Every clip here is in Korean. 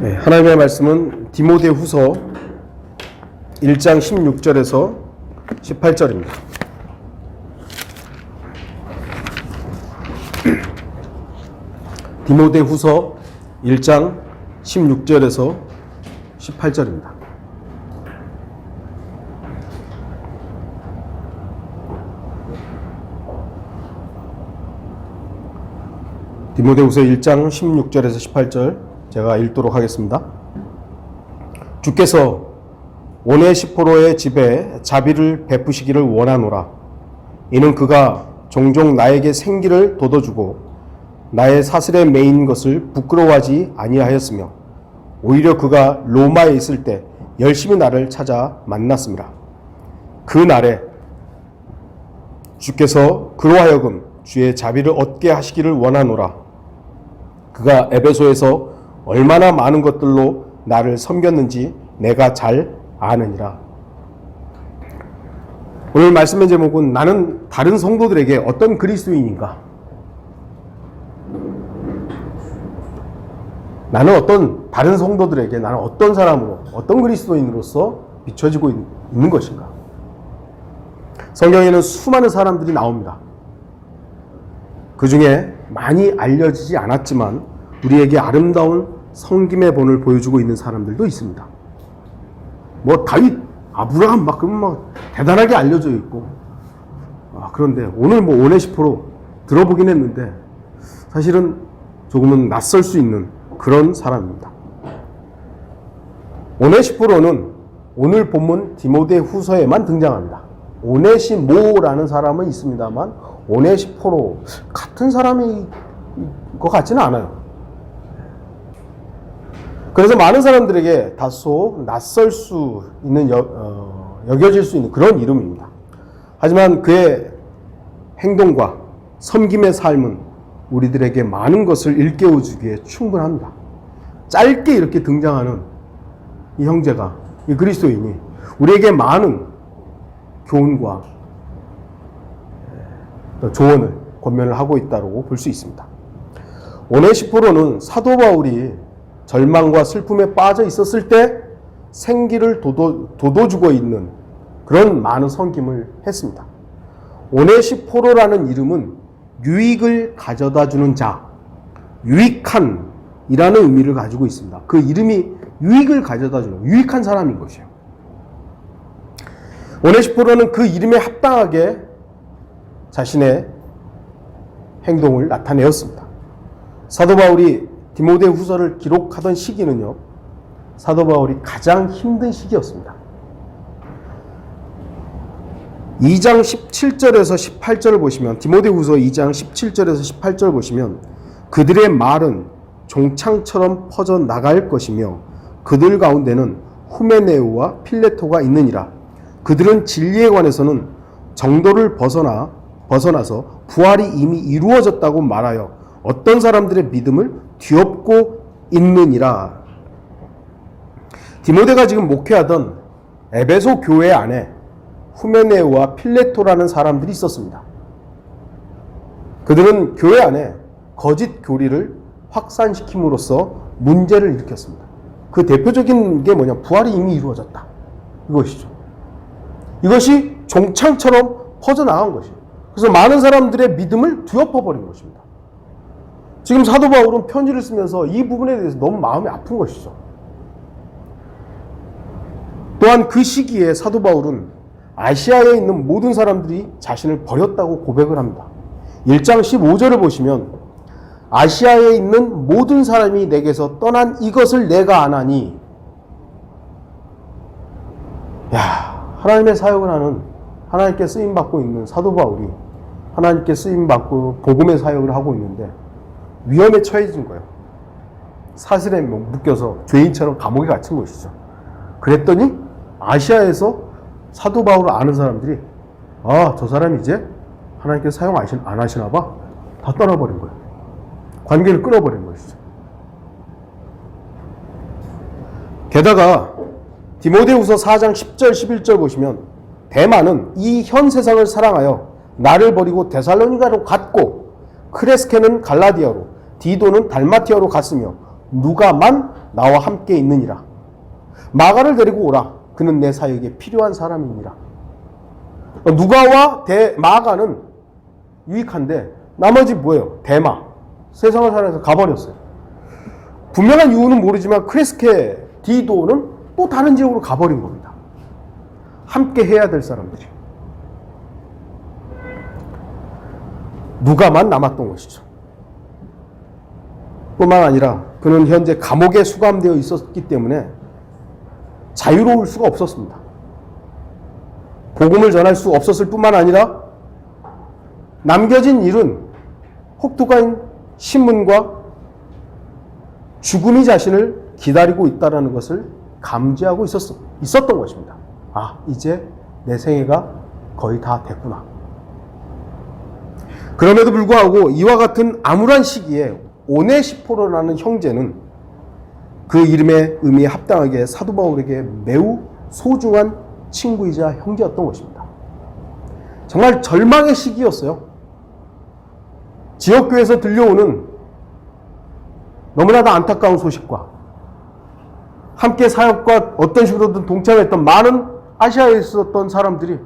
네, 하나님의 말씀은 디모데후서 1장 16절에서 18절입니다. 디모데후서 1장 16절에서 18절입니다. 디모데후서 1장 16절에서 18절 제가 읽도록 하겠습니다. 주께서 오네시포로의 집에 자비를 베푸시기를 원하노라. 이는 그가 종종 나에게 생기를 돋워주고 나의 사슬에 매인 것을 부끄러워하지 아니하였으며 오히려 그가 로마에 있을 때 열심히 나를 찾아 만났습니다. 그 날에 주께서 그로 하여금 주의 자비를 얻게 하시기를 원하노라. 그가 에베소에서 얼마나 많은 것들로 나를 섬겼는지 내가 잘 아느니라. 오늘 말씀의 제목은 나는 다른 성도들에게 어떤 그리스도인인가? 나는 어떤 다른 성도들에게 나는 어떤 사람으로, 어떤 그리스도인으로서 비춰지고 있는 것인가? 성경에는 수많은 사람들이 나옵니다. 그 중에 많이 알려지지 않았지만 우리에게 아름다운 섬김의 본을 보여주고 있는 사람들도 있습니다. 뭐 다윗, 아브라함 그러면 막 대단하게 알려져 있고, 그런데 오늘 뭐 오네시포로 들어보긴 했는데 사실은 조금은 낯설 수 있는 그런 사람입니다. 오네시포로는 오늘 본문 디모데후서에만 등장합니다. 오네시모라는 사람은 있습니다만 오네시포로 같은 사람이 것 같지는 않아요. 그래서 많은 사람들에게 다소 낯설 수 있는 여겨질 수 있는 그런 이름입니다. 하지만 그의 행동과 섬김의 삶은 우리들에게 많은 것을 일깨워주기에 충분합니다. 짧게 이렇게 등장하는 이 형제가, 이 그리스도인이 우리에게 많은 교훈과 조언을 권면을 하고 있다고 볼 수 있습니다. 오네시포로는 사도 바울이 절망과 슬픔에 빠져 있었을 때 생기를 돋워주고 있는 그런 많은 섬김을 했습니다. 오네시포로라는 이름은 유익을 가져다 주는 자, 유익한 이라는 의미를 가지고 있습니다. 그 이름이 유익을 가져다 주는 유익한 사람인 것이에요. 오네시포로는 그 이름에 합당하게 자신의 행동을 나타내었습니다. 사도 바울이 디모데후서를 기록하던 시기는요, 사도 바울이 가장 힘든 시기였습니다. 2장 17절에서 18절을 보시면, 디모데후서 2장 17절에서 18절 보시면 그들의 말은 종창처럼 퍼져 나갈 것이며 그들 가운데는 후메네오와 필레토가 있느니라. 그들은 진리에 관해서는 정도를 벗어나서 부활이 이미 이루어졌다고 말하여 어떤 사람들의 믿음을 뒤엎고 있느니라. 디모데가 지금 목회하던 에베소 교회 안에 후메네오와 필레토라는 사람들이 있었습니다. 그들은 교회 안에 거짓 교리를 확산시킴으로써 문제를 일으켰습니다. 그 대표적인 게 뭐냐? 부활이 이미 이루어졌다. 이것이죠. 이것이 종창처럼 퍼져나간 것이에요. 그래서 많은 사람들의 믿음을 뒤엎어버린 것입니다. 지금 사도 바울은 편지를 쓰면서 이 부분에 대해서 너무 마음이 아픈 것이죠. 또한 그 시기에 사도 바울은 아시아에 있는 모든 사람들이 자신을 버렸다고 고백을 합니다. 1장 15절을 보시면 아시아에 있는 모든 사람이 내게서 떠난 이것을 내가 아나니, 하나님의 사역을 하는, 하나님께 쓰임받고 있는 사도 바울이 하나님께 쓰임받고 복음의 사역을 하고 있는데 위험에 처해진 거예요. 사슬에 묶여서 죄인처럼 감옥에 갇힌 것이죠. 그랬더니 아시아에서 사도 바울을 아는 사람들이 저 사람이 이제 하나님께서 사용 안 하시나 봐. 다 떠나버린 거예요. 관계를 끊어버린 것이죠. 게다가 디모데후서 4장 10절 11절 보시면 데마는 이 현 세상을 사랑하여 나를 버리고 데살로니가로 갔고 크레스케는 갈라디아로 디도는 달마티아로 갔으며 누가만 나와 함께 있느니라. 마가를 데리고 오라. 그는 내 사역에 필요한 사람이니라. 누가와 마가는 유익한데 나머지 뭐예요? 데마. 세상을 살아서 가버렸어요. 분명한 이유는 모르지만 크레스케, 디도는 또 다른 지역으로 가버린 겁니다. 함께 해야 될 사람들이. 누가만 남았던 것이죠. 뿐만 아니라 그는 현재 감옥에 수감되어 있었기 때문에 자유로울 수가 없었습니다. 복음을 전할 수 없었을 뿐만 아니라 남겨진 일은 혹독한 신문과 죽음이 자신을 기다리고 있다는 것을 감지하고 있었던 것입니다. 아, 이제 내 생애가 거의 다 됐구나. 그럼에도 불구하고 이와 같은 암울한 시기에 오네시포로라는 형제는 그 이름의 의미에 합당하게 사도 바울에게 매우 소중한 친구이자 형제였던 것입니다. 정말 절망의 시기였어요. 지역교회에서 들려오는 너무나도 안타까운 소식과 함께 사역과 어떤 식으로든 동참했던 많은 아시아에 있었던 사람들이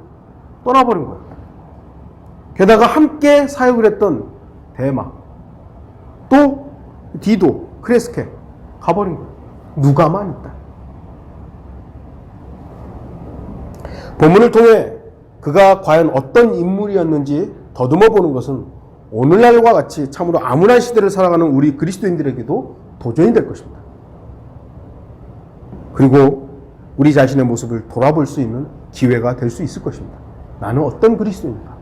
떠나버린 거예요. 게다가 함께 사역을 했던 데마, 또 디도, 크레스케 가버린 거예요. 누가만 있다. 본문을 통해 그가 과연 어떤 인물이었는지 더듬어 보는 것은 오늘날과 같이 참으로 암울한 시대를 살아가는 우리 그리스도인들에게도 도전이 될 것입니다. 그리고 우리 자신의 모습을 돌아볼 수 있는 기회가 될 수 있을 것입니다. 나는 어떤 그리스도인인가?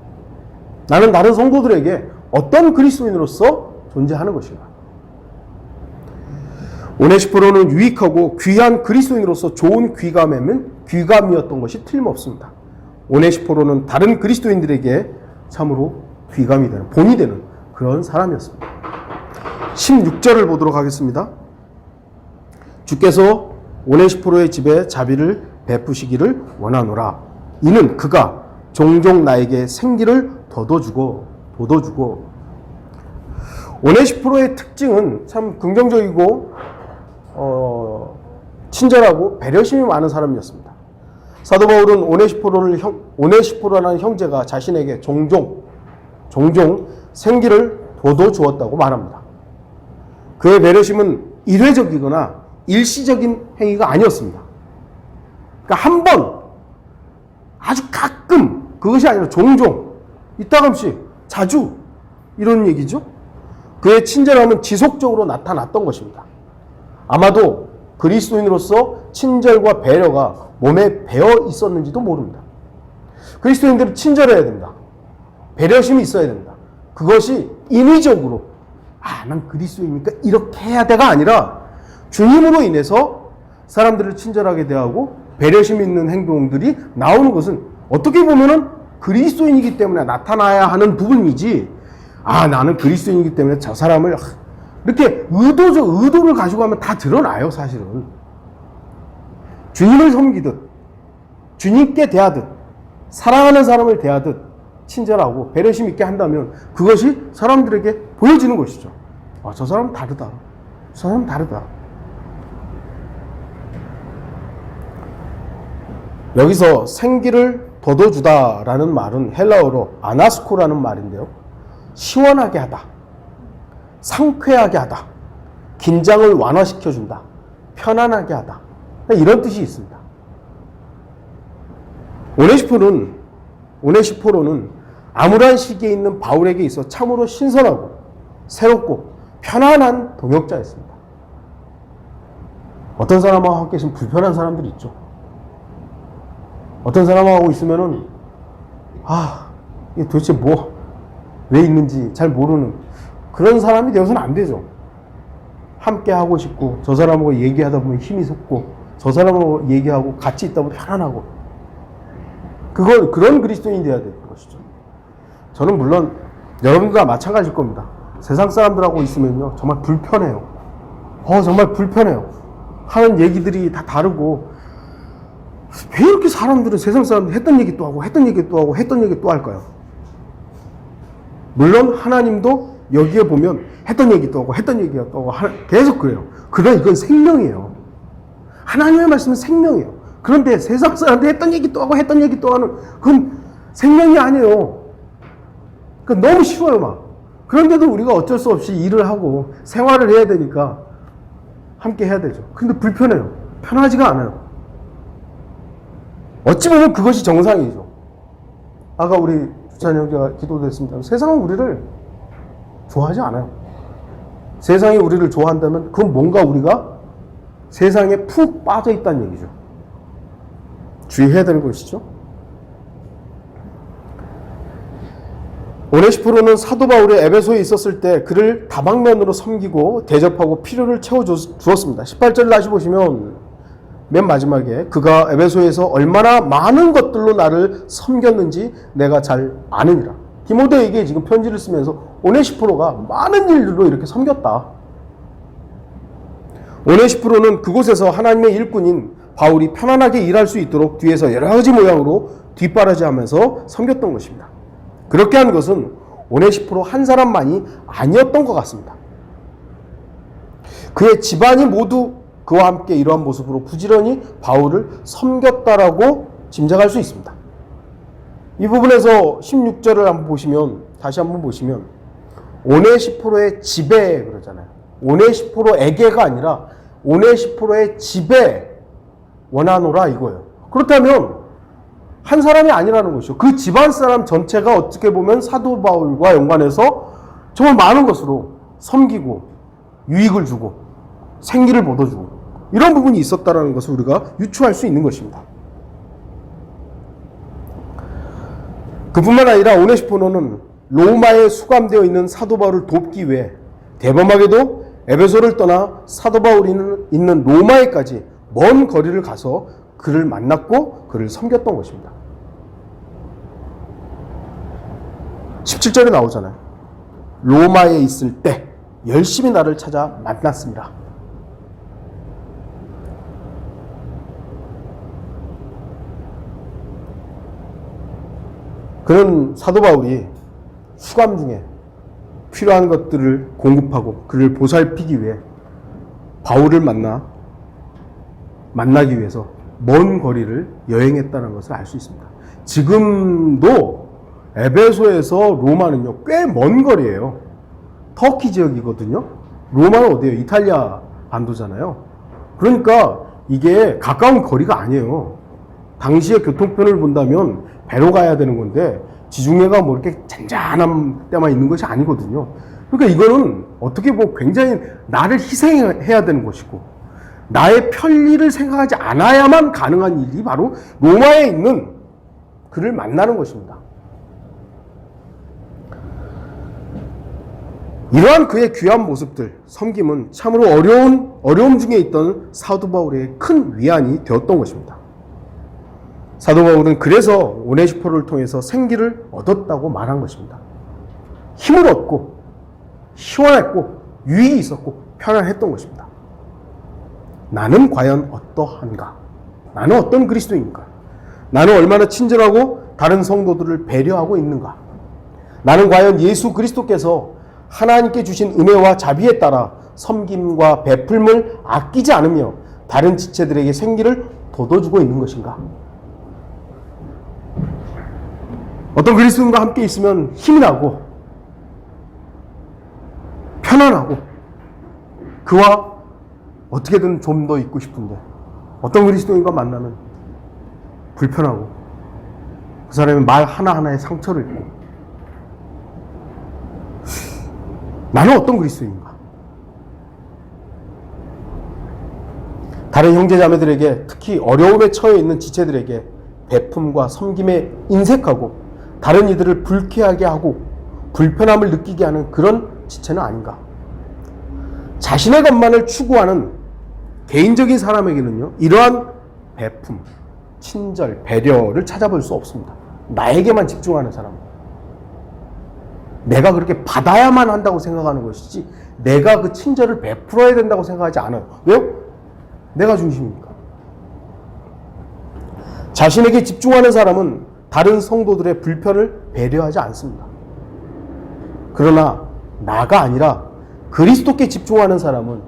나는 다른 성도들에게 어떤 그리스도인으로서 존재하는 것인가? 오네시포로는 유익하고 귀한 그리스도인으로서 좋은 귀감이었던 것이 틀림없습니다. 오네시포로는 다른 그리스도인들에게 참으로 귀감이 되는, 본이 되는 그런 사람이었습니다. 16절을 보도록 하겠습니다. 주께서 오네시포로의 집에 자비를 베푸시기를 원하노라. 이는 그가 종종 나에게 생기를 돋워주고. 오네시포로의 특징은 참 긍정적이고 친절하고 배려심이 많은 사람이었습니다. 사도 바울은 오네시포로라는 형제가 자신에게 종종 생기를 돋워주었다고 말합니다. 그의 배려심은 일회적이거나 일시적인 행위가 아니었습니다. 그러니까 한 번, 아주 가끔, 그것이 아니라 종종, 이따금씩, 자주, 이런 얘기죠. 그의 친절함은 지속적으로 나타났던 것입니다. 아마도 그리스도인으로서 친절과 배려가 몸에 배어 있었는지도 모릅니다. 그리스도인들은 친절해야 된다. 배려심이 있어야 된다. 그것이 인위적으로 난 그리스도이니까 이렇게 해야 돼가 아니라 주님으로 인해서 사람들을 친절하게 대하고 배려심 있는 행동들이 나오는 것은 어떻게 보면은 그리스도인이기 때문에 나타나야 하는 부분이지, 나는 그리스도인이기 때문에 저 사람을 이렇게 의도를 가지고 하면 다 드러나요. 사실은 주님을 섬기듯 주님께 대하듯 사랑하는 사람을 대하듯 친절하고 배려심 있게 한다면 그것이 사람들에게 보여지는 것이죠. 저 사람은 다르다. 저 사람은 다르다. 여기서 생기를 돋워주다라는 말은 헬라어로 아나스코라는 말인데요. 시원하게 하다, 상쾌하게 하다, 긴장을 완화시켜준다, 편안하게 하다, 이런 뜻이 있습니다. 오네시포로는 암울한 시기에 있는 바울에게 있어 참으로 신선하고 새롭고 편안한 동역자였습니다. 어떤 사람하고 함께 있으면 불편한 사람들이 있죠. 어떤 사람하고 있으면은 이게 도대체 왜 있는지 잘 모르는 그런 사람이 되어서는 안 되죠. 함께 하고 싶고, 저 사람하고 얘기하다 보면 힘이 솟고, 저 사람하고 얘기하고 같이 있다 보면 편안하고, 그런 그리스도인이 되어야 될 것이죠. 저는 물론 여러분들과 마찬가지일 겁니다. 세상 사람들하고 있으면요 정말 불편해요. 정말 불편해요. 하는 얘기들이 다 다르고, 왜 이렇게 사람들은 세상 사람들 했던 얘기 또 하고 했던 얘기 또 하고 했던 얘기 또 할까요? 물론 하나님도 여기에 보면 했던 얘기 또 하고 했던 얘기가 또 하고 계속 그래요. 그러나 이건 생명이에요. 하나님의 말씀은 생명이에요. 그런데 세상 사람들 했던 얘기 또 하고 했던 얘기 또 하는 그건 생명이 아니에요. 그러니까 너무 쉬워요 막. 그런데도 우리가 어쩔 수 없이 일을 하고 생활을 해야 되니까 함께 해야 되죠. 근데 불편해요. 편하지가 않아요. 어찌 보면 그것이 정상이죠. 아까 우리 주찬 형제가 기도됐습니다. 세상은 우리를 좋아하지 않아요. 세상이 우리를 좋아한다면 그건 뭔가 우리가 세상에 푹 빠져 있다는 얘기죠. 주의해야 되는 것이죠. 오네시포로는 사도 바울이 에베소에 있었을 때 그를 다방면으로 섬기고 대접하고 필요를 채워주었습니다. 18절을 다시 보시면 맨 마지막에 그가 에베소에서 얼마나 많은 것들로 나를 섬겼는지 내가 잘 아느니라. 디모데에게 지금 편지를 쓰면서 오네시포로가 많은 일들로 이렇게 섬겼다. 오네시포로는 그곳에서 하나님의 일꾼인 바울이 편안하게 일할 수 있도록 뒤에서 여러 가지 모양으로 뒷바라지하면서 섬겼던 것입니다. 그렇게 한 것은 오네시포로 한 사람만이 아니었던 것 같습니다. 그의 집안이 모두 그와 함께 이러한 모습으로 부지런히 바울을 섬겼다라고 짐작할 수 있습니다. 이 부분에서 16절을 한번 보시면, 다시 한번 보시면 오네시포로의 집에 그러잖아요. 오네시포로에게가 아니라 오네시포로의 집에 원하노라 이거예요. 그렇다면 한 사람이 아니라는 것이죠. 그 집안 사람 전체가 어떻게 보면 사도 바울과 연관해서 정말 많은 것으로 섬기고 유익을 주고 생기를 보도주고 이런 부분이 있었다는 것을 우리가 유추할 수 있는 것입니다. 그뿐만 아니라 오네시포로는 로마에 수감되어 있는 사도 바울을 돕기 위해 대범하게도 에베소를 떠나 사도 바울이 있는 로마에까지 먼 거리를 가서 그를 만났고 그를 섬겼던 것입니다. 17절에 나오잖아요. 로마에 있을 때 열심히 나를 찾아 만났습니다. 그는 사도 바울이 수감 중에 필요한 것들을 공급하고 그를 보살피기 위해 바울을 만나기 위해서 먼 거리를 여행했다는 것을 알 수 있습니다. 지금도 에베소에서 로마는요, 꽤 먼 거리예요. 터키 지역이거든요. 로마는 어디예요? 이탈리아 반도잖아요. 그러니까 이게 가까운 거리가 아니에요. 당시의 교통편을 본다면 배로 가야 되는 건데 지중해가 뭐 이렇게 잔잔한 때만 있는 것이 아니거든요. 그러니까 이거는 어떻게 보면 굉장히 나를 희생해야 되는 것이고 나의 편리를 생각하지 않아야만 가능한 일이 바로 로마에 있는 그를 만나는 것입니다. 이러한 그의 귀한 모습들, 섬김은 참으로 어려움 중에 있던 사도 바울의 큰 위안이 되었던 것입니다. 사도 바울은 그래서 오네시포로를 통해서 생기를 얻었다고 말한 것입니다. 힘을 얻고 시원했고 유익이 있었고 편안했던 것입니다. 나는 과연 어떠한가? 나는 어떤 그리스도인가? 나는 얼마나 친절하고 다른 성도들을 배려하고 있는가? 나는 과연 예수 그리스도께서 하나님께 주신 은혜와 자비에 따라 섬김과 베풀음을 아끼지 않으며 다른 지체들에게 생기를 돋워주고 있는 것인가? 어떤 그리스도인과 함께 있으면 힘이 나고 편안하고 그와 어떻게든 좀 더 있고 싶은데 어떤 그리스도인과 만나면 불편하고 그 사람의 말 하나하나에 상처를 입고 나는 어떤 그리스도인가? 다른 형제자매들에게 특히 어려움에 처해 있는 지체들에게 베품과 섬김에 인색하고 다른 이들을 불쾌하게 하고 불편함을 느끼게 하는 그런 지체는 아닌가? 자신의 것만을 추구하는 개인적인 사람에게는요, 이러한 베품, 친절, 배려를 찾아볼 수 없습니다. 나에게만 집중하는 사람. 내가 그렇게 받아야만 한다고 생각하는 것이지 내가 그 친절을 베풀어야 된다고 생각하지 않아요. 왜요? 내가 중심이니까. 자신에게 집중하는 사람은 다른 성도들의 불편을 배려하지 않습니다. 그러나 나가 아니라 그리스도께 집중하는 사람은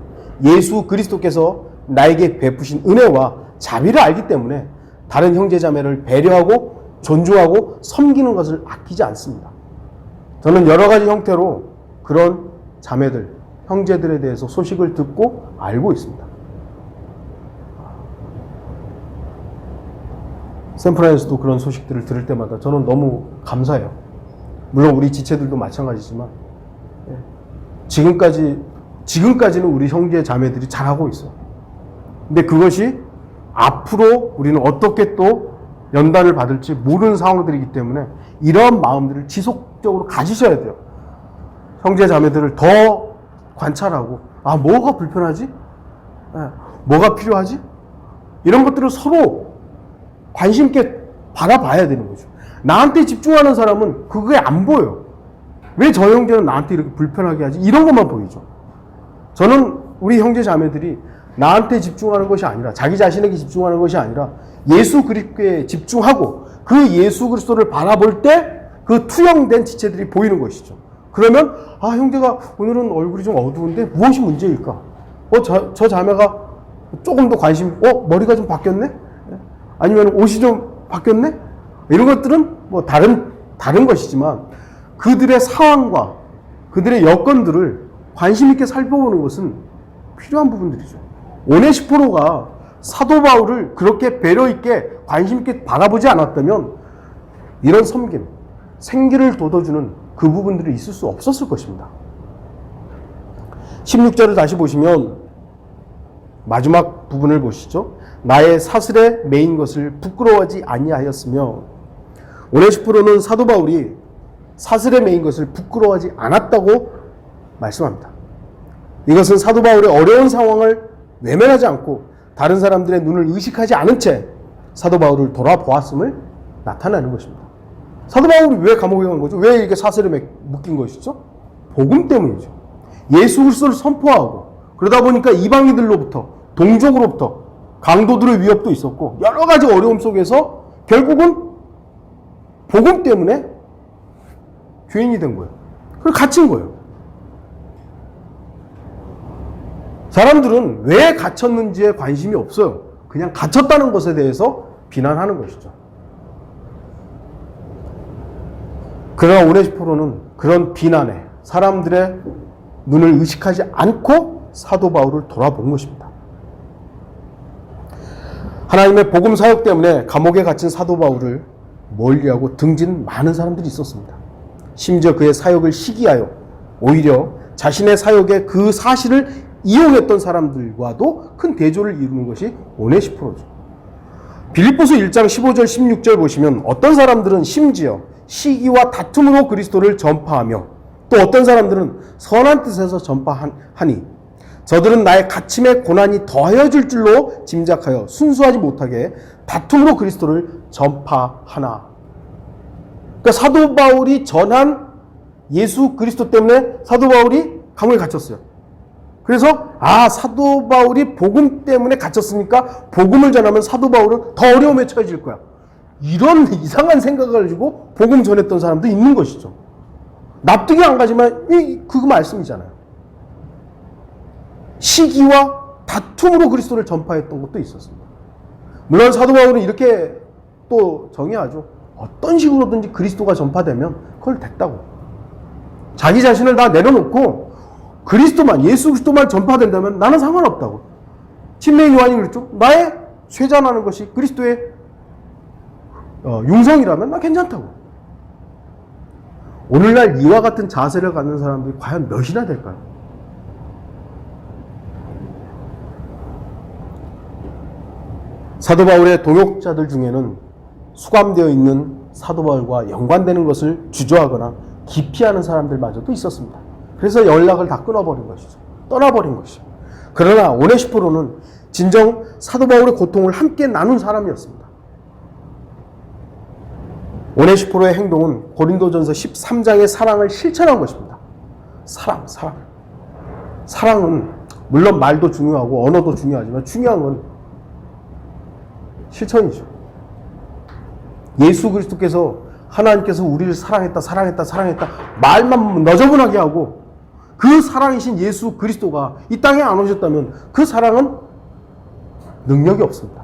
예수 그리스도께서 나에게 베푸신 은혜와 자비를 알기 때문에 다른 형제자매를 배려하고 존중하고 섬기는 것을 아끼지 않습니다. 저는 여러 가지 형태로 그런 자매들, 형제들에 대해서 소식을 듣고 알고 있습니다. 샌프란에서도 그런 소식들을 들을 때마다 저는 너무 감사해요. 물론 우리 지체들도 마찬가지지만 지금까지는 우리 형제 자매들이 잘하고 있어. 근데 그것이 앞으로 우리는 어떻게 또 연단을 받을지 모르는 상황들이기 때문에 이러한 마음들을 지속적으로 가지셔야 돼요. 형제 자매들을 더 관찰하고 뭐가 불편하지? 뭐가 필요하지? 이런 것들을 서로 관심 있게 바라봐야 되는 거죠. 나한테 집중하는 사람은 그게 안 보여요. 왜 저 형제는 나한테 이렇게 불편하게 하지? 이런 것만 보이죠. 저는 우리 형제 자매들이 나한테 집중하는 것이 아니라 자기 자신에게 집중하는 것이 아니라 예수 그리스도에 집중하고 그 예수 그리스도를 바라볼 때 그 투영된 지체들이 보이는 것이죠. 그러면 형제가 오늘은 얼굴이 좀 어두운데 무엇이 문제일까? 저 자매가 조금 더 관심 머리가 좀 바뀌었네? 아니면 옷이 좀 바뀌었네? 이런 것들은 뭐 다른 것이지만 그들의 상황과 그들의 여건들을 관심 있게 살펴보는 것은 필요한 부분들이죠. 오네시포로가 사도 바울을 그렇게 배려 있게 관심 있게 바라보지 않았다면 이런 섬김, 생기를 돋워주는 그 부분들이 있을 수 없었을 것입니다. 16절을 다시 보시면 마지막 부분을 보시죠. 나의 사슬에 매인 것을 부끄러워하지 아니하였으며, 오네시포로는 사도 바울이 사슬에 매인 것을 부끄러워하지 않았다고 말씀합니다. 이것은 사도 바울의 어려운 상황을 외면하지 않고 다른 사람들의 눈을 의식하지 않은 채 사도 바울을 돌아보았음을 나타내는 것입니다. 사도 바울이 왜 감옥에 간 거죠? 왜 이렇게 사슬에 묶인 것이죠? 복음 때문이죠. 예수 그리스도를 선포하고 그러다 보니까 이방인들로부터 동족으로부터 강도들의 위협도 있었고 여러 가지 어려움 속에서 결국은 복음 때문에 죄인이 된 거예요. 그리고 갇힌 거예요. 사람들은 왜 갇혔는지에 관심이 없어요. 그냥 갇혔다는 것에 대해서 비난하는 것이죠. 그러나 오네시포로는 그런 비난에 사람들의 눈을 의식하지 않고 사도 바울을 돌아본 것입니다. 하나님의 복음 사역 때문에 감옥에 갇힌 사도 바울을 멀리하고 등진 많은 사람들이 있었습니다. 심지어 그의 사역을 시기하여 오히려 자신의 사역에 그 사실을 이용했던 사람들과도 큰 대조를 이루는 것이 오네시포로죠. 빌립보서 1장 15절 16절 보시면 어떤 사람들은 심지어 시기와 다툼으로 그리스도를 전파하며 또 어떤 사람들은 선한 뜻에서 전파하니 저들은 나의 갇힘의 고난이 더해질 줄로 짐작하여 순수하지 못하게 다툼으로 그리스도를 전파하나. 그러니까 사도 바울이 전한 예수 그리스도 때문에 사도 바울이 감옥에 갇혔어요. 그래서 사도 바울이 복음 때문에 갇혔으니까 복음을 전하면 사도 바울은 더 어려움에 처해질 거야. 이런 이상한 생각을 가지고 복음 전했던 사람도 있는 것이죠. 납득이 안 가지만 그거 말씀이잖아요. 시기와 다툼으로 그리스도를 전파했던 것도 있었습니다. 물론 사도 바울은 이렇게 또 정의하죠. 어떤 식으로든지 그리스도가 전파되면 그걸 됐다고. 자기 자신을 다 내려놓고 그리스도만, 예수 그리스도만 전파된다면 나는 상관없다고. 침례 요한이 그랬죠. 나의 쇠잔하는 것이 그리스도의 융성이라면 난 괜찮다고. 오늘날 이와 같은 자세를 갖는 사람들이 과연 몇이나 될까요? 사도 바울의 동역자들 중에는 수감되어 있는 사도 바울과 연관되는 것을 주저하거나 기피하는 사람들마저도 있었습니다. 그래서 연락을 다 끊어버린 것이죠. 떠나버린 것이죠. 그러나 오네시포로는 진정 사도 바울의 고통을 함께 나눈 사람이었습니다. 오네시포로의 행동은 고린도전서 13장의 사랑을 실천한 것입니다. 사랑은 물론 말도 중요하고 언어도 중요하지만 중요한 건 실천이죠. 예수 그리스도께서 하나님께서 우리를 사랑했다 말만 너저분하게 하고 그 사랑이신 예수 그리스도가 이 땅에 안 오셨다면 그 사랑은 능력이 없습니다.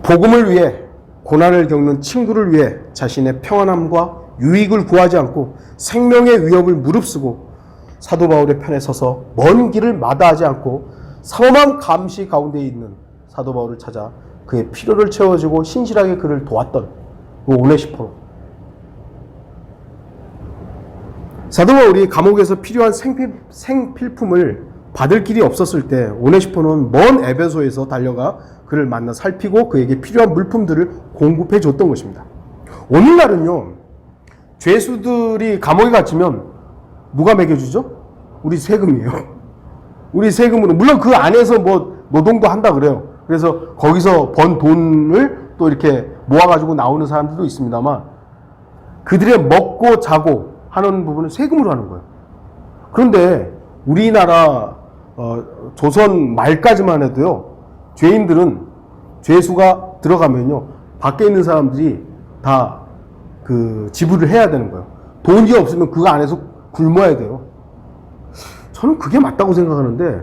복음을 위해 고난을 겪는 친구를 위해 자신의 평안함과 유익을 구하지 않고 생명의 위협을 무릅쓰고 사도 바울의 편에 서서 먼 길을 마다하지 않고 삼엄한 감시 가운데 있는 사도 바울을 찾아 그의 필요를 채워주고 신실하게 그를 도왔던 그 오네시포로. 사도 바울이 감옥에서 필요한 생필품을 받을 길이 없었을 때 오네시포는 먼 에베소에서 달려가 그를 만나 살피고 그에게 필요한 물품들을 공급해 줬던 것입니다. 오늘날은요, 죄수들이 감옥에 갇히면 누가 먹여주죠? 우리 세금이에요. 우리 세금으로. 물론 그 안에서 뭐 노동도 한다 그래요. 그래서 거기서 번 돈을 또 이렇게 모아가지고 나오는 사람들도 있습니다만 그들의 먹고 자고 하는 부분은 세금으로 하는 거예요. 그런데 우리나라 조선 말까지만 해도요, 죄인들은 죄수가 들어가면요, 밖에 있는 사람들이 다 그 지불을 해야 되는 거예요. 돈이 없으면 그 안에서 굶어야 돼요. 저는 그게 맞다고 생각하는데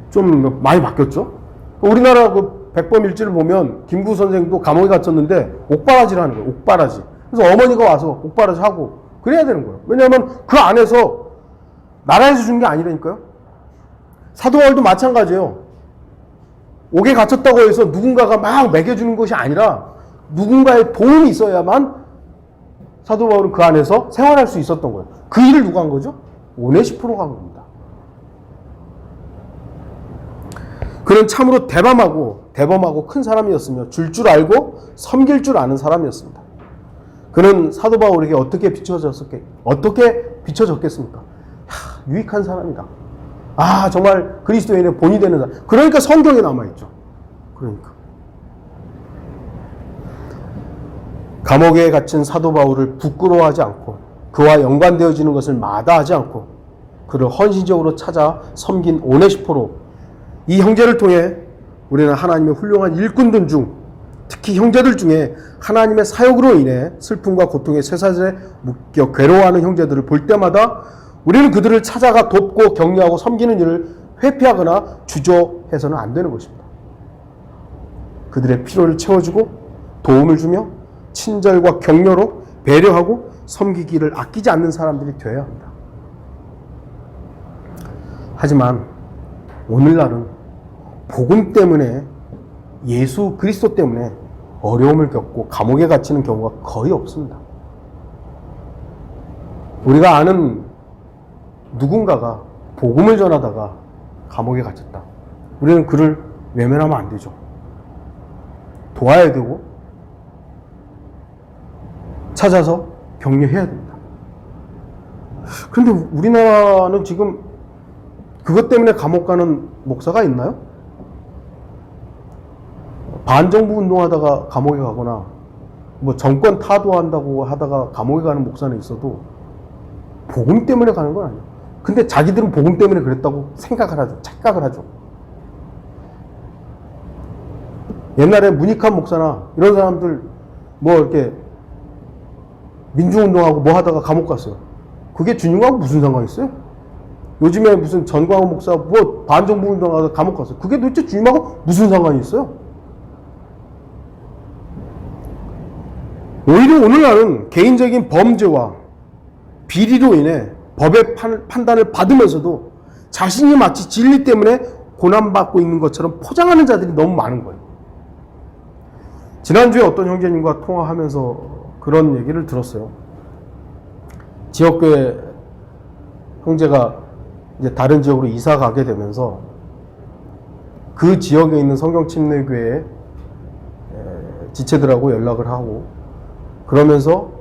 좀 많이 바뀌었죠. 우리나라 그 백범일지를 보면 김구 선생도 감옥에 갇혔는데 옥바라지를 하는 거예요. 옥바라지. 그래서 어머니가 와서 옥바라지 하고 그래야 되는 거예요. 왜냐하면 그 안에서 나라에서 준 게 아니라니까요. 사도 바울도 마찬가지예요. 옥에 갇혔다고 해서 누군가가 막 먹여주는 것이 아니라 누군가의 도움이 있어야만 사도 바울은 그 안에서 생활할 수 있었던 거예요. 그 일을 누가 한 거죠? 오네시포로가 한 겁니다. 그는 참으로 대범하고 큰 사람이었으며 줄 알고 섬길 줄 아는 사람이었습니다. 그는 사도 바울에게 어떻게 비춰졌겠습니까? 유익한 사람이다. 정말 그리스도인의 본이 되는 사람. 그러니까 성경에 남아있죠. 그러니까. 감옥에 갇힌 사도 바울을 부끄러워하지 않고 그와 연관되어지는 것을 마다하지 않고 그를 헌신적으로 찾아 섬긴 오네시포로, 이 형제를 통해 우리는 하나님의 훌륭한 일꾼들 중, 특히 형제들 중에 하나님의 사역으로 인해 슬픔과 고통에 쇠사슬에 묶여 괴로워하는 형제들을 볼 때마다 우리는 그들을 찾아가 돕고 격려하고 섬기는 일을 회피하거나 주저해서는 안 되는 것입니다. 그들의 필요를 채워주고 도움을 주며 친절과 격려로 배려하고 섬기기를 아끼지 않는 사람들이 되어야 합니다. 하지만 오늘날은 복음 때문에, 예수 그리스도 때문에 어려움을 겪고 감옥에 갇히는 경우가 거의 없습니다. 우리가 아는 누군가가 복음을 전하다가 감옥에 갇혔다. 우리는 그를 외면하면 안 되죠. 도와야 되고 찾아서 격려해야 됩니다. 그런데 우리나라는 지금 그것 때문에 감옥 가는 목사가 있나요? 반정부 운동하다가 감옥에 가거나 뭐 정권 타도한다고 하다가 감옥에 가는 목사는 있어도 복음 때문에 가는 건 아니에요. 근데 자기들은 복음 때문에 그랬다고 생각을 하죠. 착각을 하죠. 옛날에 문익환 목사나 이런 사람들 뭐 이렇게 민주운동하고 뭐 하다가 감옥 갔어요. 그게 주님하고 무슨 상관이 있어요? 요즘에 무슨 전광훈 목사 뭐 반정부 운동하다가 감옥 갔어요. 그게 도대체 주님하고 무슨 상관이 있어요? 오히려 오늘날은 개인적인 범죄와 비리로 인해 법의 판단을 받으면서도 자신이 마치 진리 때문에 고난받고 있는 것처럼 포장하는 자들이 너무 많은 거예요. 지난주에 어떤 형제님과 통화하면서 그런 얘기를 들었어요. 지역교회 형제가 이제 다른 지역으로 이사 가게 되면서 그 지역에 있는 성경침례교회 지체들하고 연락을 하고, 그러면서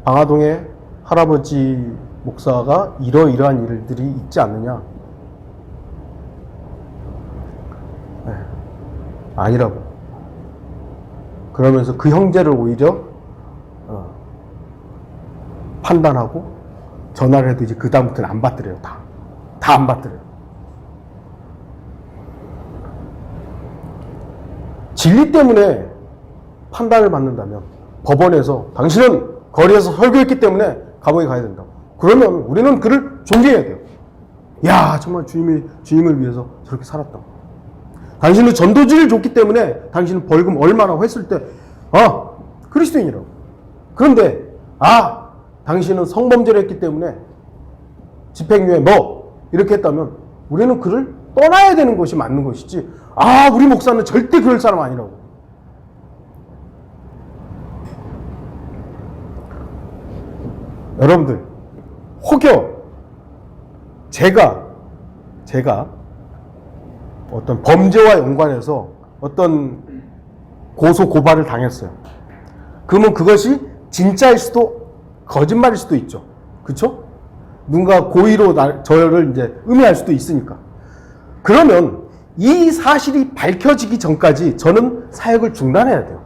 방화동에 할아버지 목사가 이러이러한 일들이 있지 않느냐. 아니라고. 그러면서 그 형제를 오히려 판단하고 전화를 해도 이제 그 다음부터는 안 받더래요. 다 안 받더래요. 진리 때문에 판단을 받는다면 법원에서 당신은 거리에서 설교했기 때문에 감옥에 가야 된다고. 그러면 우리는 그를 존경해야 돼요. 야, 정말 주님을 위해서 저렇게 살았다고. 당신은 전도지를 줬기 때문에 당신은 벌금 얼마라고 했을 때, 그리스도인이라고. 그런데, 당신은 성범죄를 했기 때문에 집행유예 이렇게 했다면 우리는 그를 떠나야 되는 것이 맞는 것이지, 우리 목사는 절대 그럴 사람 아니라고. 여러분들, 혹여 제가 어떤 범죄와 연관해서 어떤 고소 고발을 당했어요. 그러면 그것이 진짜일 수도 거짓말일 수도 있죠. 그렇죠? 누군가 고의로 저를 이제 음해할 수도 있으니까. 그러면 이 사실이 밝혀지기 전까지 저는 사역을 중단해야 돼요.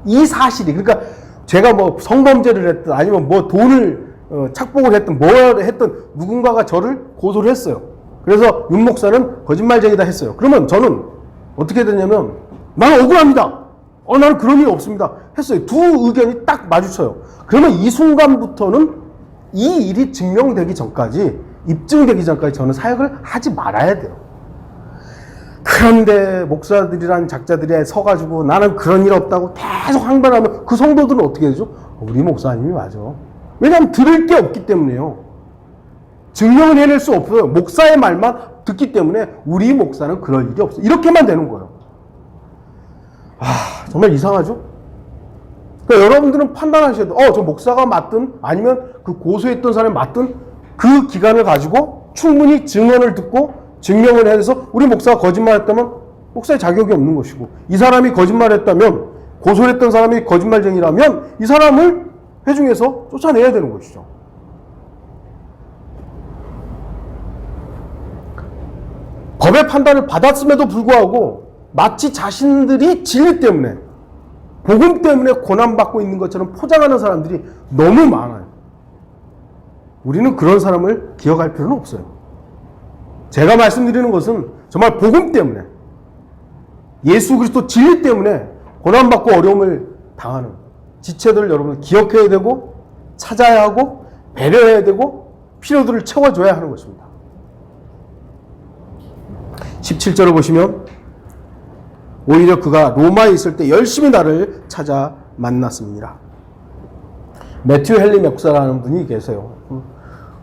이 사실이, 그러니까 제가 뭐 성범죄를 했든 아니면 뭐 돈을 착복을 했든 뭘 했든 누군가가 저를 고소를 했어요. 그래서 윤 목사는 거짓말쟁이다 했어요. 그러면 저는 어떻게 됐냐면, 나는 억울합니다. 나는 그런 일 없습니다. 했어요. 두 의견이 딱 마주쳐요. 그러면 이 순간부터는 이 일이 증명되기 전까지, 입증되기 전까지 저는 사역을 하지 말아야 돼요. 그런데 목사들이란 작자들이 서가지고 나는 그런 일 없다고 계속 항변하면 그 성도들은 어떻게 되죠? 우리 목사님이 맞아. 왜냐하면 들을 게 없기 때문에요. 증명을 해낼 수 없어요. 목사의 말만 듣기 때문에 우리 목사는 그럴 일이 없어요. 이렇게만 되는 거예요. 정말 이상하죠? 그러니까 여러분들은 판단하셔야 돼요. 저 목사가 맞든 아니면 그 고소했던 사람이 맞든 그 기간을 가지고 충분히 증언을 듣고 증명을 해서 우리 목사가 거짓말했다면 목사의 자격이 없는 것이고, 이 사람이 거짓말했다면, 고소했던 사람이 거짓말쟁이라면 이 사람을 회중에서 쫓아내야 되는 것이죠. 법의 판단을 받았음에도 불구하고 마치 자신들이 진리 때문에, 복음 때문에 고난받고 있는 것처럼 포장하는 사람들이 너무 많아요. 우리는 그런 사람을 기억할 필요는 없어요. 제가 말씀드리는 것은 정말 복음 때문에, 예수 그리스도 진리 때문에 고난받고 어려움을 당하는 지체들을 여러분은 기억해야 되고, 찾아야 하고, 배려해야 되고, 필요들을 채워줘야 하는 것입니다. 17절을 보시면, 오히려 그가 로마에 있을 때 열심히 나를 찾아 만났습니다. 매튜 헨리 목사라는 분이 계세요.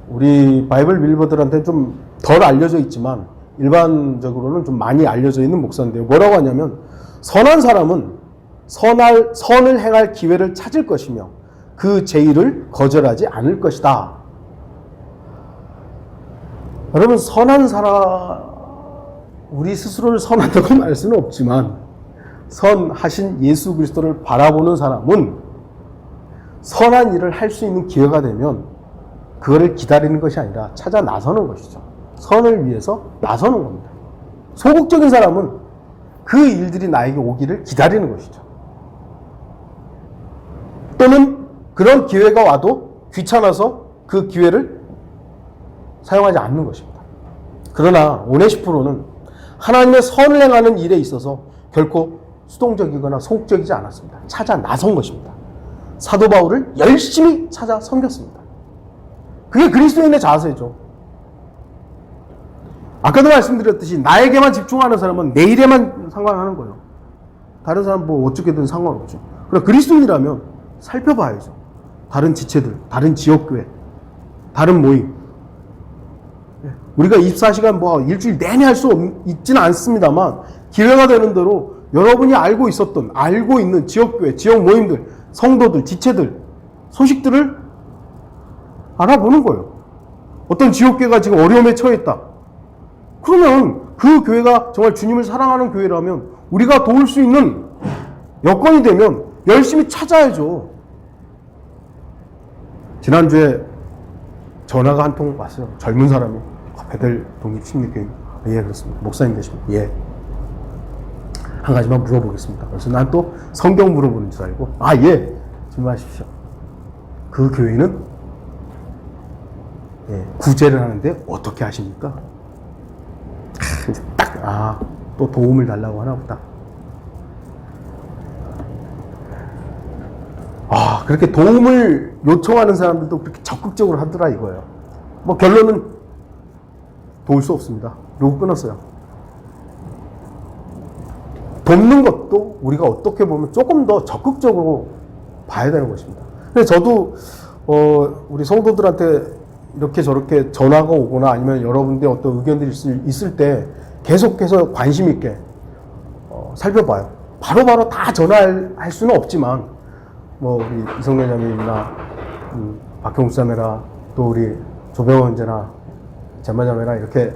우리 바이블 빌리버들한테 좀 덜 알려져 있지만 일반적으로는 좀 많이 알려져 있는 목사인데요. 뭐라고 하냐면, 선한 사람은 선을 행할 기회를 찾을 것이며 그 제의를 거절하지 않을 것이다. 여러분, 선한 사람, 우리 스스로를 선하다고 말할 수는 없지만 선하신 예수 그리스도를 바라보는 사람은 선한 일을 할 수 있는 기회가 되면 그거를 기다리는 것이 아니라 찾아 나서는 것이죠. 선을 위해서 나서는 겁니다. 소극적인 사람은 그 일들이 나에게 오기를 기다리는 것이죠. 또는 그런 기회가 와도 귀찮아서 그 기회를 사용하지 않는 것입니다. 그러나 오네시포로는 하나님의 선을 행하는 일에 있어서 결코 수동적이거나 소극적이지 않았습니다. 찾아 나선 것입니다. 사도 바울을 열심히 찾아 섬겼습니다. 그게 그리스도인의 자세죠. 아까도 말씀드렸듯이 나에게만 집중하는 사람은 내 일에만 상관하는 거예요. 다른 사람 뭐 어떻게든 상관없죠. 그러나 그리스도인이라면 살펴봐야죠. 다른 지체들, 다른 지역교회, 다른 모임. 우리가 24시간 뭐 일주일 내내 할 수 있지는 않습니다만 기회가 되는 대로 여러분이 알고 있는 지역교회, 지역 모임들, 성도들, 지체들, 소식들을 알아보는 거예요. 어떤 지역교회가 지금 어려움에 처해 있다. 그러면 그 교회가 정말 주님을 사랑하는 교회라면 우리가 도울 수 있는 여건이 되면 열심히 찾아야죠. 지난주에 전화가 한 통 왔어요. 젊은 사람이. 베델 독립심리교회. 예, 그렇습니다. 목사님 되십니까? 예. 한 가지만 물어보겠습니다. 그래서 난 또 성경 물어보는 줄 알고, 예, 질문하십시오. 그 교회는 구제를 하는데 어떻게 하십니까? 또 도움을 달라고 하나 보다. 그렇게 도움을 요청하는 사람들도 그렇게 적극적으로 하더라 이거예요. 뭐 결론은 도울 수 없습니다. 그리고 끊었어요. 돕는 것도 우리가 어떻게 보면 조금 더 적극적으로 봐야 되는 것입니다. 그래서 저도 우리 성도들한테 이렇게 저렇게 전화가 오거나 아니면 여러분들의 어떤 의견들이 있을 때 계속해서 관심 있게 살펴봐요. 바로바로 다 전화할 수는 없지만 뭐 우리 이성래 자매님이나 박형수 자매나 또 우리 조병원 형제나 재만 자매나 이렇게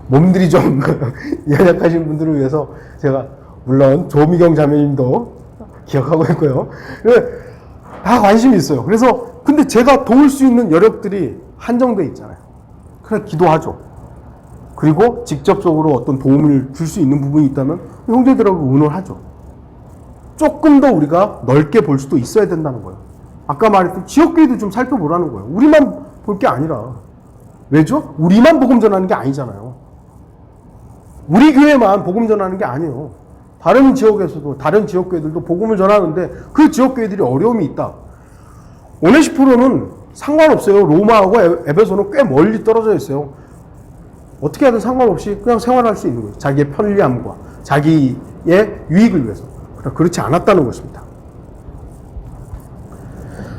몸들이 좀 연약하신 분들을 위해서 제가 물론 조미경 자매님도 기억하고 있고요. 다 관심이 있어요. 그래서 근데 제가 도울 수 있는 여력들이 한정돼 있잖아요. 그래서 기도하죠. 그리고 직접적으로 어떤 도움을 줄 수 있는 부분이 있다면 형제들하고 의논하죠. 조금 더 우리가 넓게 볼 수도 있어야 된다는 거예요. 아까 말했던 지역교회도 좀 살펴보라는 거예요. 우리만 볼 게 아니라. 왜죠? 우리만 복음 전하는 게 아니잖아요. 우리 교회만 복음 전하는 게 아니에요. 다른 지역에서도 다른 지역교회들도 복음을 전하는데 그 지역교회들이 어려움이 있다. 오네시포로는 상관없어요. 로마하고 에베소는 꽤 멀리 떨어져 있어요. 어떻게 하든 상관없이 그냥 생활할 수 있는 거예요. 자기의 편리함과 자기의 유익을 위해서. 그렇지 않았다는 것입니다.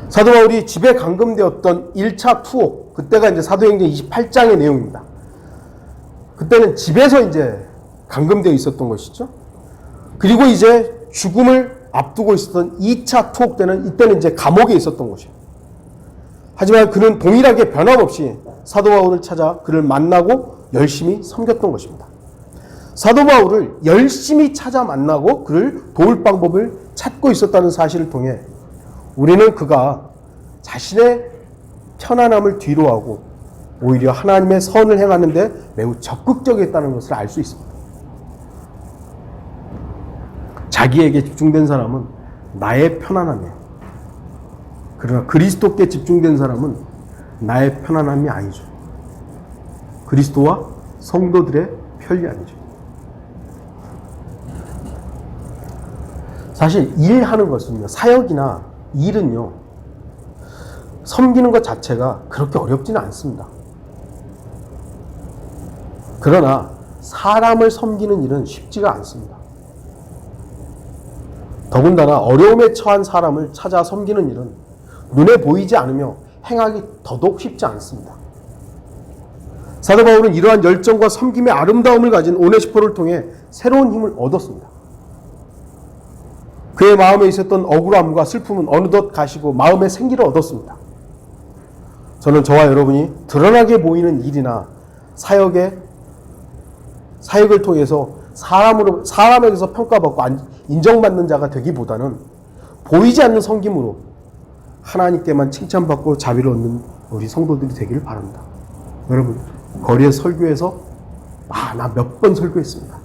사도 바울이 집에 감금되었던 1차 투옥, 그때가 이제 사도행전 28장의 내용입니다. 그때는 집에서 이제 감금되어 있었던 것이죠. 그리고 이제 죽음을 앞두고 있었던 2차 투옥 때는 이때는 이제 감옥에 있었던 것이에요. 하지만 그는 동일하게 변함없이 사도 바울을 찾아 그를 만나고 열심히 섬겼던 것입니다. 사도 바울을 열심히 찾아 만나고 그를 도울 방법을 찾고 있었다는 사실을 통해 우리는 그가 자신의 편안함을 뒤로하고 오히려 하나님의 선을 행하는데 매우 적극적이었다는 것을 알 수 있습니다. 자기에게 집중된 사람은 나의 편안함이에요. 그러나 그리스도께 집중된 사람은 나의 편안함이 아니죠. 그리스도와 성도들의 편리함이죠. 사실 일하는 것은요, 사역이나 일은요, 섬기는 것 자체가 그렇게 어렵지는 않습니다. 그러나 사람을 섬기는 일은 쉽지가 않습니다. 더군다나 어려움에 처한 사람을 찾아 섬기는 일은 눈에 보이지 않으며 행하기 더더욱 쉽지 않습니다. 사도 바울은 이러한 열정과 섬김의 아름다움을 가진 오네시포를 통해 새로운 힘을 얻었습니다. 그의 마음에 있었던 억울함과 슬픔은 어느덧 가시고 마음의 생기를 얻었습니다. 저는 저와 여러분이 드러나게 보이는 일이나 사역을 통해서 사람에게서 평가받고 인정받는 자가 되기보다는 보이지 않는 섬김으로 하나님께만 칭찬받고 자비를 얻는 우리 성도들이 되기를 바랍니다. 여러분, 거리에 설교해서 나 몇 번 설교했습니다.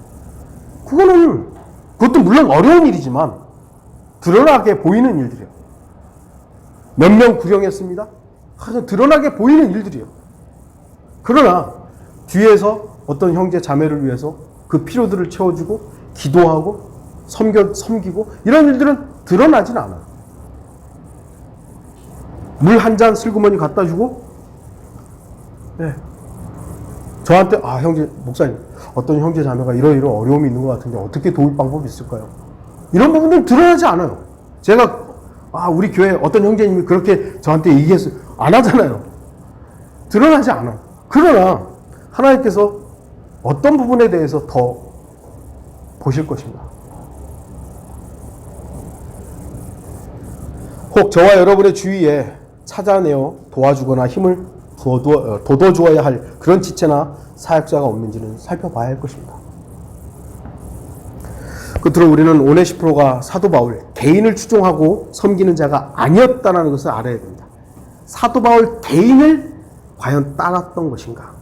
그것도 물론 어려운 일이지만 드러나게 보이는 일들이에요. 몇 명 구령했습니다. 드러나게 보이는 일들이에요. 그러나 뒤에서 어떤 형제 자매를 위해서 그 필요들을 채워주고 기도하고 섬기고 이런 일들은 드러나진 않아요. 물 한 잔 슬그머니 갖다 주고 저한테 형제 목사님 어떤 형제 자매가 이러이러 어려움이 있는 것 같은데 어떻게 도울 방법이 있을까요? 이런 부분들은 드러나지 않아요. 제가 우리 교회 어떤 형제님이 그렇게 저한테 얘기했어요. 안 하잖아요. 드러나지 않아요. 그러나 하나님께서 어떤 부분에 대해서 더 보실 것입니다. 혹 저와 여러분의 주위에 찾아내어 도와주거나 힘을 돋워주어야 할 그런 지체나 사역자가 없는지는 살펴봐야 할 것입니다. 끝으로 우리는 오네시포로가 사도 바울 개인을 추종하고 섬기는 자가 아니었다는 것을 알아야 됩니다. 사도 바울 개인을 과연 따랐던 것인가?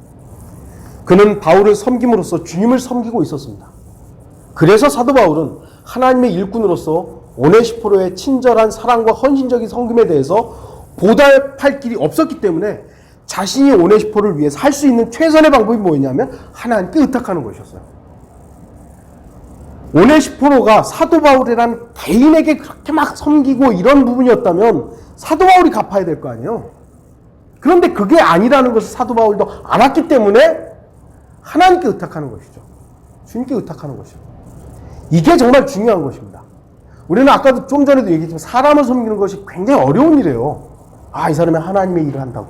그는 바울을 섬김으로써 주님을 섬기고 있었습니다. 그래서 사도 바울은 하나님의 일꾼으로서 오네시포로의 친절한 사랑과 헌신적인 섬김에 대해서 보답할 길이 없었기 때문에 자신이 오네시포를 위해서 할 수 있는 최선의 방법이 뭐였냐면 하나님께 의탁하는 것이었어요. 오네시포로가 사도 바울이란 개인에게 그렇게 막 섬기고 이런 부분이었다면 사도 바울이 갚아야 될 거 아니에요. 그런데 그게 아니라는 것을 사도 바울도 알았기 때문에 하나님께 의탁하는 것이죠. 주님께 의탁하는 것이죠. 이게 정말 중요한 것입니다. 우리는 아까도 좀 전에도 얘기했지만 사람을 섬기는 것이 굉장히 어려운 일이에요. 이 사람이 하나님의 일을 한다고.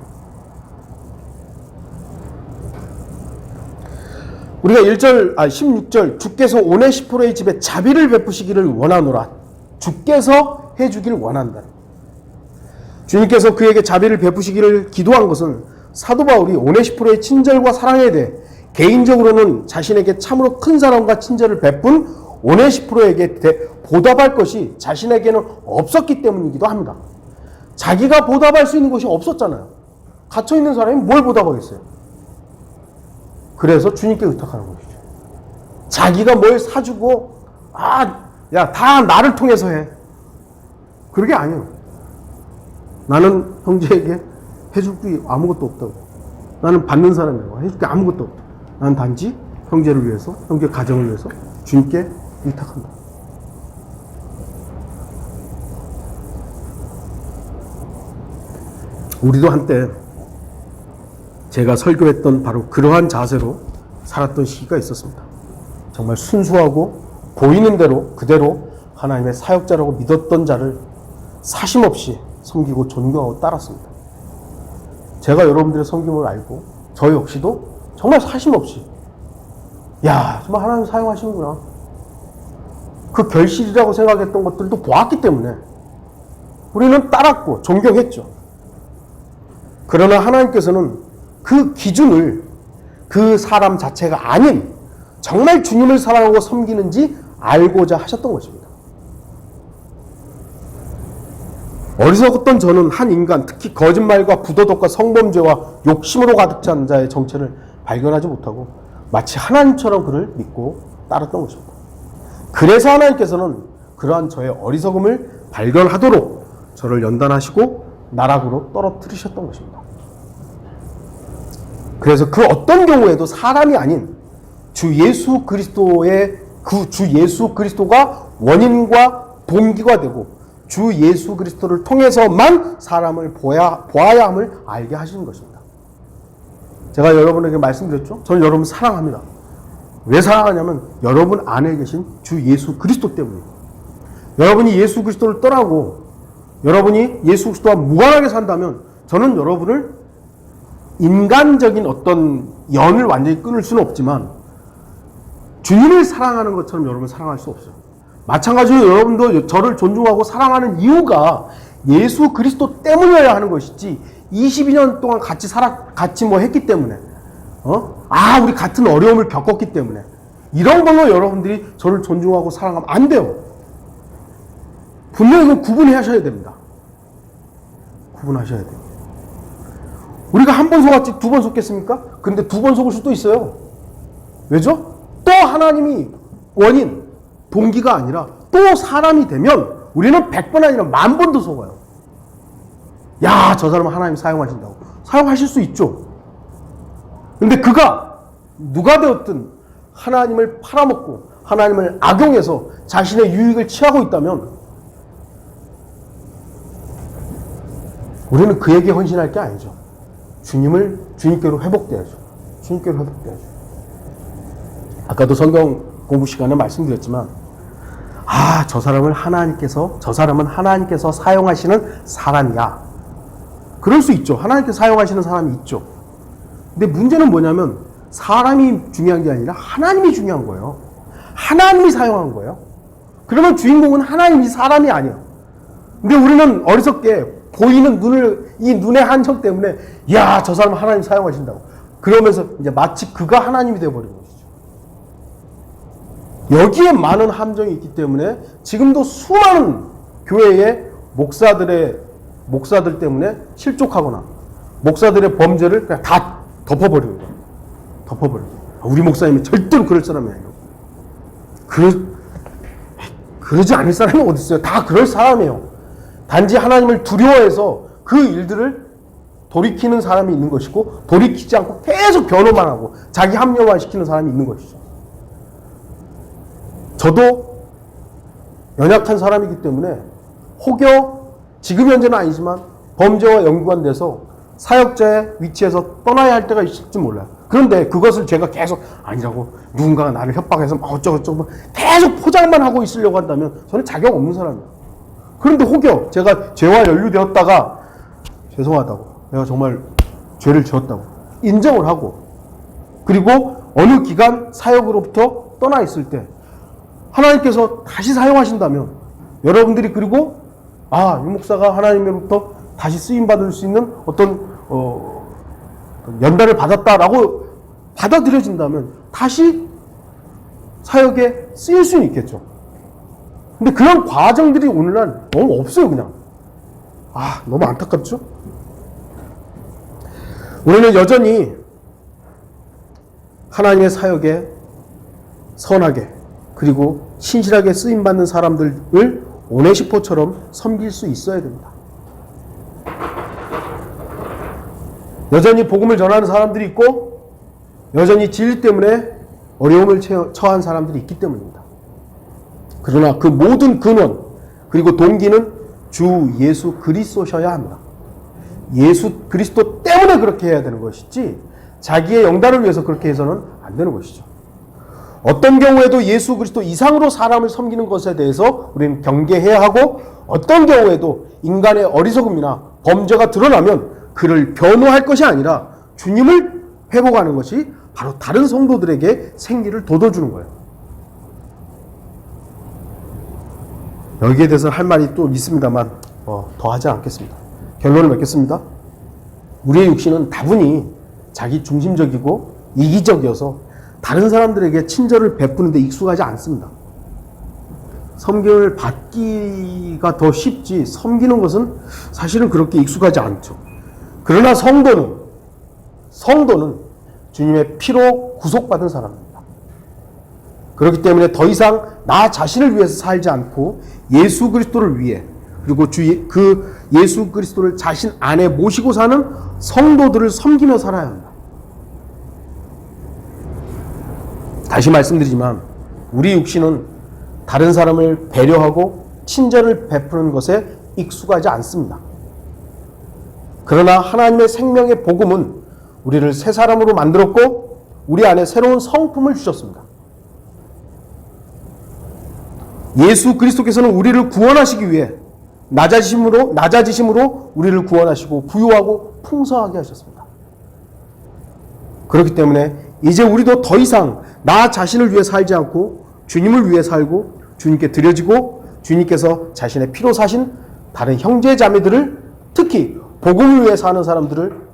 우리가 16절 주께서 오네시포로의 집에 자비를 베푸시기를 원하노라. 주께서 해주길 원한다. 주님께서 그에게 자비를 베푸시기를 기도한 것은 사도 바울이 오네시포로의 친절과 사랑에 대해 개인적으로는 자신에게 참으로 큰 사랑과 친절을 베푼 오네시포로에게 보답할 것이 자신에게는 없었기 때문이기도 합니다. 자기가 보답할 수 있는 것이 없었잖아요. 갇혀있는 사람이 뭘 보답하겠어요? 그래서 주님께 의탁하는 것이죠. 자기가 뭘 사주고 다 나를 통해서 해. 그게 아니에요. 나는 형제에게 해줄 게 아무것도 없다고. 나는 받는 사람이라고. 해줄 게 아무것도 없다. 나는 단지 형제를 위해서, 형제 가정을 위해서 주님께 의탁한다. 우리도 한때 제가 설교했던 바로 그러한 자세로 살았던 시기가 있었습니다. 정말 순수하고 보이는 대로 그대로 하나님의 사역자라고 믿었던 자를 사심없이 섬기고 존경하고 따랐습니다. 제가 여러분들의 섬김을 알고 저 역시도 정말 사심없이 정말 하나님 사용하시는구나. 그 결실이라고 생각했던 것들도 보았기 때문에 우리는 따랐고 존경했죠. 그러나 하나님께서는 그 기준을 그 사람 자체가 아닌 정말 주님을 사랑하고 섬기는지 알고자 하셨던 것입니다. 어리석었던 저는 한 인간, 특히 거짓말과 부도덕과 성범죄와 욕심으로 가득 찬 자의 정체를 발견하지 못하고 마치 하나님처럼 그를 믿고 따랐던 것입니다. 그래서 하나님께서는 그러한 저의 어리석음을 발견하도록 저를 연단하시고 나락으로 떨어뜨리셨던 것입니다. 그래서 그 어떤 경우에도 사람이 아닌 주 예수 그리스도의 그 주 예수 그리스도가 원인과 동기가 되고 주 예수 그리스도를 통해서만 사람을 보아야 함을 알게 하시는 것입니다. 제가 여러분에게 말씀드렸죠? 저는 여러분 사랑합니다. 왜 사랑하냐면 여러분 안에 계신 주 예수 그리스도 때문입니다. 여러분이 예수 그리스도를 떠나고 여러분이 예수 그리스도와 무관하게 산다면 저는 여러분을 인간적인 어떤 연을 완전히 끊을 수는 없지만 주님을 사랑하는 것처럼 여러분을 사랑할 수 없어요. 마찬가지로 여러분도 저를 존중하고 사랑하는 이유가 예수 그리스도 때문이어야 하는 것이지 22년 동안 같이 했기 때문에 우리 같은 어려움을 겪었기 때문에 이런 걸로 여러분들이 저를 존중하고 사랑하면 안 돼요. 분명히 그건 구분하셔야 됩니다. 구분하셔야 돼요. 우리가 한 번 속았지 두 번 속겠습니까? 근데 두 번 속을 수도 있어요. 왜죠? 또 하나님이 원인, 동기가 아니라 또 사람이 되면 우리는 100번 아니라 10,000번도 속아요. 저 사람은 하나님 사용하신다고. 사용하실 수 있죠. 근데 그가 누가 되었든 하나님을 팔아먹고 하나님을 악용해서 자신의 유익을 취하고 있다면 우리는 그에게 헌신할 게 아니죠. 주님께로 회복돼야죠. 주님께로 회복돼야죠. 아까도 성경 공부 시간에 말씀드렸지만 저 사람은 하나님께서 사용하시는 사람이야. 그럴 수 있죠. 하나님께서 사용하시는 사람이 있죠. 근데 문제는 뭐냐면 사람이 중요한 게 아니라 하나님이 중요한 거예요. 하나님이 사용한 거예요. 그러면 주인공은 하나님이지 사람이 아니에요. 근데 우리는 어리석게 보이는 이 눈의 한정 때문에 저 사람은 하나님 사용하신다고. 그러면서 이제 마치 그가 하나님이 되어버린 것이죠. 여기에 많은 함정이 있기 때문에 지금도 수많은 교회의 목사들 때문에 실족하거나 목사들의 범죄를 그냥 다 덮어버리는 거예요. 우리 목사님이 절대로 그럴 사람이 아니에요. 그러지 않을 사람이 어디 있어요? 다 그럴 사람이에요. 단지 하나님을 두려워해서 그 일들을 돌이키는 사람이 있는 것이고 돌이키지 않고 계속 변호만 하고 자기 합리화시키는 사람이 있는 것이죠. 저도 연약한 사람이기 때문에 혹여 지금 현재는 아니지만 범죄와 연관돼서 사역자의 위치에서 떠나야 할 때가 있을지 몰라요. 그런데 그것을 제가 계속 아니라고 누군가가 나를 협박해서 어쩌고저쩌고 계속 포장만 하고 있으려고 한다면 저는 자격 없는 사람이에요. 그런데 혹여 제가 죄와 연루되었다가 죄송하다고, 내가 정말 죄를 지었다고 인정을 하고, 그리고 어느 기간 사역으로부터 떠나 있을 때 하나님께서 다시 사용하신다면 여러분들이, 그리고 이 목사가 하나님으로부터 다시 쓰임받을 수 있는 어떤 연단을 받았다라고 받아들여진다면 다시 사역에 쓰일 수는 있겠죠. 근데 그런 과정들이 오늘날 너무 없어요. 그냥 너무 안타깝죠. 우리는 여전히 하나님의 사역에 선하게 그리고 신실하게 쓰임받는 사람들을 오네시포처럼 섬길 수 있어야 됩니다. 여전히 복음을 전하는 사람들이 있고 여전히 진리 때문에 어려움을 처한 사람들이 있기 때문입니다. 그러나 그 모든 근원 그리고 동기는 주 예수 그리스도셔야 합니다. 예수 그리스도 때문에 그렇게 해야 되는 것이지 자기의 영달을 위해서 그렇게 해서는 안 되는 것이죠. 어떤 경우에도 예수 그리스도 이상으로 사람을 섬기는 것에 대해서 우리는 경계해야 하고, 어떤 경우에도 인간의 어리석음이나 범죄가 드러나면 그를 변호할 것이 아니라 주님을 회복하는 것이 바로 다른 성도들에게 생기를 돋워주는 거예요. 여기에 대해서 할 말이 또 있습니다만 더 하지 않겠습니다. 결론을 맺겠습니다. 우리의 육신은 다분히 자기 중심적이고 이기적이어서 다른 사람들에게 친절을 베푸는 데 익숙하지 않습니다. 섬김을 받기가 더 쉽지 섬기는 것은 사실은 그렇게 익숙하지 않죠. 그러나 성도는 주님의 피로 구속받은 사람입니다. 그렇기 때문에 더 이상 나 자신을 위해서 살지 않고 예수 그리스도를 위해, 그리고 그 예수 그리스도를 자신 안에 모시고 사는 성도들을 섬기며 살아야 합니다. 다시 말씀드리지만 우리 육신은 다른 사람을 배려하고 친절을 베푸는 것에 익숙하지 않습니다. 그러나 하나님의 생명의 복음은 우리를 새 사람으로 만들었고 우리 안에 새로운 성품을 주셨습니다. 예수 그리스도께서는 우리를 구원하시기 위해 낮아지심으로 우리를 구원하시고 부유하고 풍성하게 하셨습니다. 그렇기 때문에 이제 우리도 더 이상 나 자신을 위해 살지 않고 주님을 위해 살고 주님께 드려지고 주님께서 자신의 피로 사신 다른 형제 자매들을, 특히 복음을 위해 사는 사람들을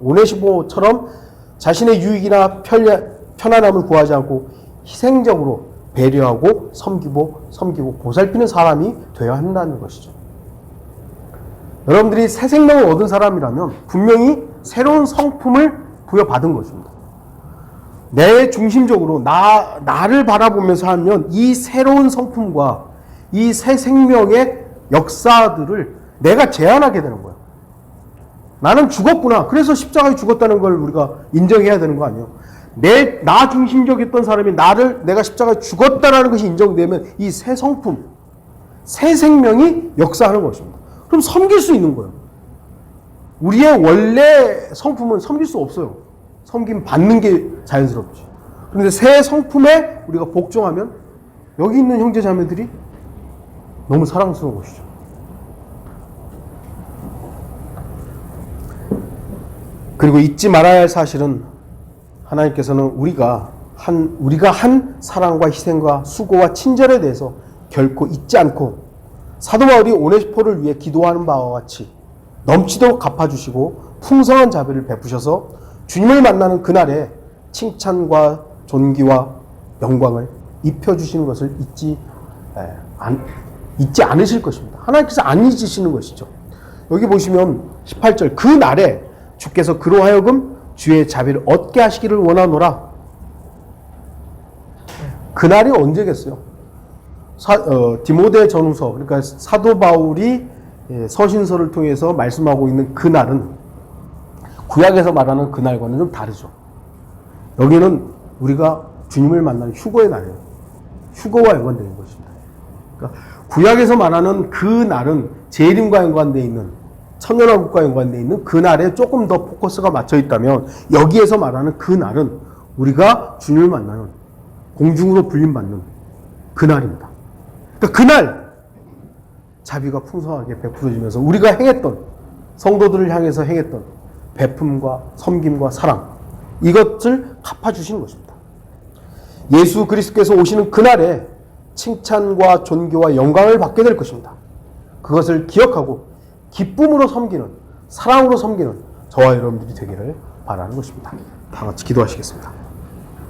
오네시포처럼 자신의 유익이나 편안함을 구하지 않고 희생적으로 배려하고 섬기고 보살피는 사람이 되어야 한다는 것이죠. 여러분들이 새 생명을 얻은 사람이라면 분명히 새로운 성품을 부여받은 것입니다. 내 중심적으로 나를 바라보면서 하면 이 새로운 성품과 이 새 생명의 역사들을 내가 제한하게 되는 거예요. 나는 죽었구나. 그래서 십자가에 죽었다는 걸 우리가 인정해야 되는 거 아니에요? 나 중심적이었던 사람이 내가 십자가에 죽었다라는 것이 인정되면 이 새 성품, 새 생명이 역사하는 것입니다. 그럼 섬길 수 있는 거예요. 우리의 원래 성품은 섬길 수 없어요. 섬김 받는 게 자연스럽지. 그런데 새 성품에 우리가 복종하면 여기 있는 형제 자매들이 너무 사랑스러운 것이죠. 그리고 잊지 말아야 할 사실은 하나님께서는 우리가 한 사랑과 희생과 수고와 친절에 대해서 결코 잊지 않고 사도 바울이 오네시포를 위해 기도하는 바와 같이 넘치도록 갚아주시고 풍성한 자비를 베푸셔서 주님을 만나는 그날에 칭찬과 존귀와 영광을 입혀주시는 것을 잊지 않으실 것입니다. 하나님께서 안 잊으시는 것이죠. 여기 보시면 18절, 그 날에 주께서 그로 하여금 주의 자비를 얻게 하시기를 원하노라. 그날이 언제겠어요? 디모데 전후서, 그러니까 사도 바울이 서신서를 통해서 말씀하고 있는 그날은 구약에서 말하는 그날과는 좀 다르죠. 여기는 우리가 주님을 만나는 휴거의 날이에요. 휴거와 연관되는 것입니다. 그러니까 구약에서 말하는 그 날은 재림과 연관되어 있는 천년왕국과 연관되어 있는 그 날에 조금 더 포커스가 맞춰 있다면 여기에서 말하는 그 날은 우리가 주님을 만나는 공중으로 불림받는 그 날입니다. 그러니까 그날 자비가 풍성하게 베풀어지면서 우리가 행했던 성도들을 향해서 행했던 베품과 섬김과 사랑 이것을 갚아주시는 것입니다. 예수 그리스도께서 오시는 그날에 칭찬과 존귀와 영광을 받게 될 것입니다. 그것을 기억하고 기쁨으로 섬기는 사랑으로 섬기는 저와 여러분들이 되기를 바라는 것입니다. 다 같이 기도하시겠습니다.